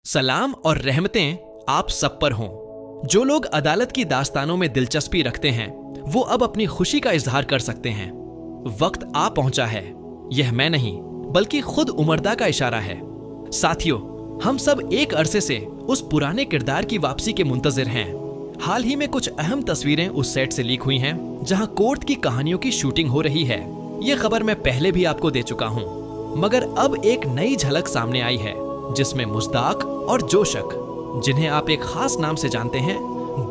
सलाम और रहमतें आप सब पर हों। जो लोग अदालत की दास्तानों में दिलचस्पी रखते हैं वो अब अपनी खुशी का इजहार कर सकते हैं। वक्त आ पहुंचा है। यह मैं नहीं बल्कि खुद उमरदा का इशारा है। साथियों, हम सब एक अरसे से उस पुराने किरदार की वापसी के मुंतजिर हैं। हाल ही में कुछ अहम तस्वीरें उस सेट से लीक हुई हैं जहां कोर्ट की कहानियों की शूटिंग हो रही है। ये खबर मैं पहले भी आपको दे चुका हूं, मगर अब एक नई झलक सामने आई है जिसमें मुज़दाक और जोशक, जिन्हें आप एक खास नाम से जानते हैं,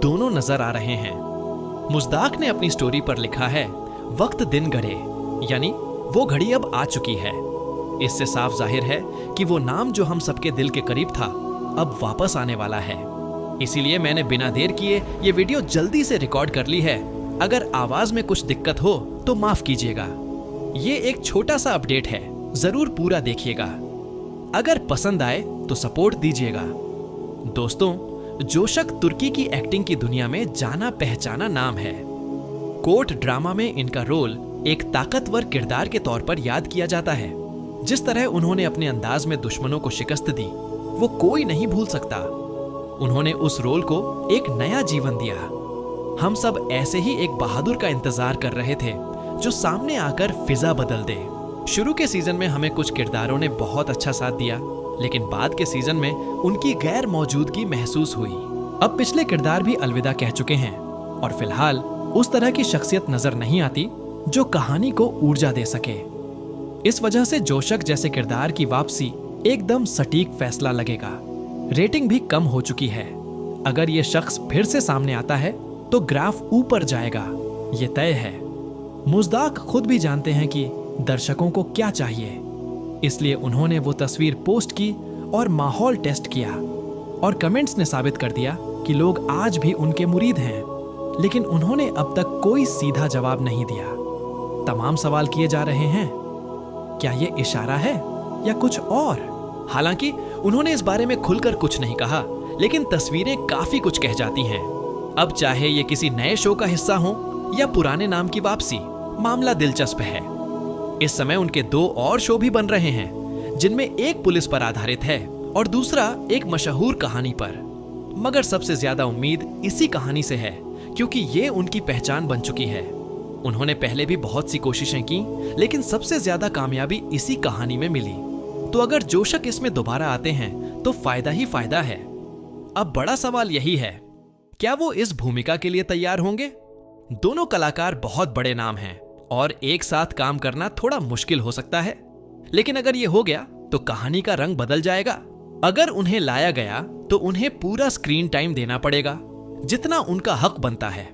दोनों नजर आ रहे हैं। मुज़दाक ने अपनी स्टोरी पर लिखा है, वक्त दिन गढ़े, यानी वो घड़ी अब आ चुकी है। इससे साफ जाहिर है कि वो नाम जो हम सबके दिल के करीब था अब वापस आने वाला है। इसीलिए मैंने बिना देर किए ये वीडियो जल्दी से रिकॉर्ड कर ली है। अगर आवाज में कुछ दिक्कत हो तो माफ कीजिएगा। ये एक छोटा सा अपडेट है, जरूर पूरा देखिएगा। अगर पसंद आए तो सपोर्ट दीजिएगा। दोस्तों, जोशक तुर्की की एक्टिंग की दुनिया में जाना पहचाना नाम है। कोर्ट ड्रामा में इनका रोल एक ताकतवर किरदार के तौर पर याद किया जाता है। जिस तरह उन्होंने अपने अंदाज में दुश्मनों को शिकस्त दी वो कोई नहीं भूल सकता। उन्होंने उस रोल को एक नया जीवन दिया। हम सब ऐसे ही एक बहादुर का इंतजार कर रहे थे जो सामने आकर फिजा बदल दे। शुरू के सीजन में हमें कुछ किरदारों ने बहुत अच्छा साथ दिया, लेकिन बाद के सीजन में उनकी गैर मौजूदगी महसूस हुई। अब पिछले किरदार भी अलविदा कह चुके हैं और फिलहाल उस तरह की शख्सियत नजर नहीं आती जो कहानी को ऊर्जा दे सके। इस वजह से जोशक जैसे किरदार की वापसी एकदम सटीक फैसला लगेगा। रेटिंग भी कम हो चुकी है। अगर ये शख्स फिर से सामने आता है तो ग्राफ ऊपर जाएगा, ये तय है। मुज़दाक खुद भी जानते हैं कि दर्शकों को क्या चाहिए, इसलिए उन्होंने वो तस्वीर पोस्ट की और माहौल टेस्ट किया, और कमेंट्स ने साबित कर दिया कि लोग आज भी उनके मुरीद हैं। लेकिन उन्होंने अब तक कोई सीधा जवाब नहीं दिया। तमाम सवाल किए जा रहे हैं, क्या ये इशारा है या कुछ और? हालांकि उन्होंने इस बारे में खुलकर कुछ नहीं कहा, लेकिन तस्वीरें काफी कुछ कह जाती हैं। अब चाहे ये किसी नए शो का हिस्सा हो या पुराने नाम की वापसी, मामला दिलचस्प है। इस समय उनके 2 और शो भी बन रहे हैं, जिनमें एक पुलिस पर आधारित है और दूसरा एक मशहूर कहानी पर। मगर सबसे ज्यादा उम्मीद इसी कहानी से है, क्योंकि ये उनकी पहचान बन चुकी है। उन्होंने पहले भी बहुत सी कोशिशें की, लेकिन सबसे ज्यादा कामयाबी इसी कहानी में मिली। तो अगर जोशक इसमें दोबारा आते हैं तो फायदा ही फायदा है। अब बड़ा सवाल यही है, क्या वो इस भूमिका के लिए तैयार होंगे? दोनों कलाकार बहुत बड़े नाम हैं और एक साथ काम करना थोड़ा मुश्किल हो सकता है, लेकिन अगर ये हो गया तो कहानी का रंग बदल जाएगा। अगर उन्हें लाया गया तो उन्हें पूरा स्क्रीन टाइम देना पड़ेगा, जितना उनका हक बनता है।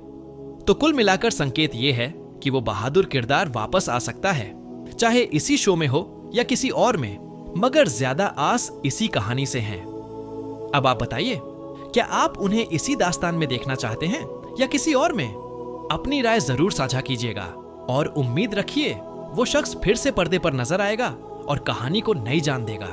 तो कुल मिलाकर संकेत ये है कि वो बहादुर किरदार वापस आ सकता है, चाहे इसी शो में हो या किसी और में, मगर ज्यादा आस इसी कहानी से है। अब आप बताइए, क्या आप उन्हें इसी दास्तान में देखना चाहते हैं या किसी और में? अपनी राय जरूर साझा कीजिएगा और उम्मीद रखिए वो शख्स फिर से पर्दे पर नजर आएगा और कहानी को नई जान देगा।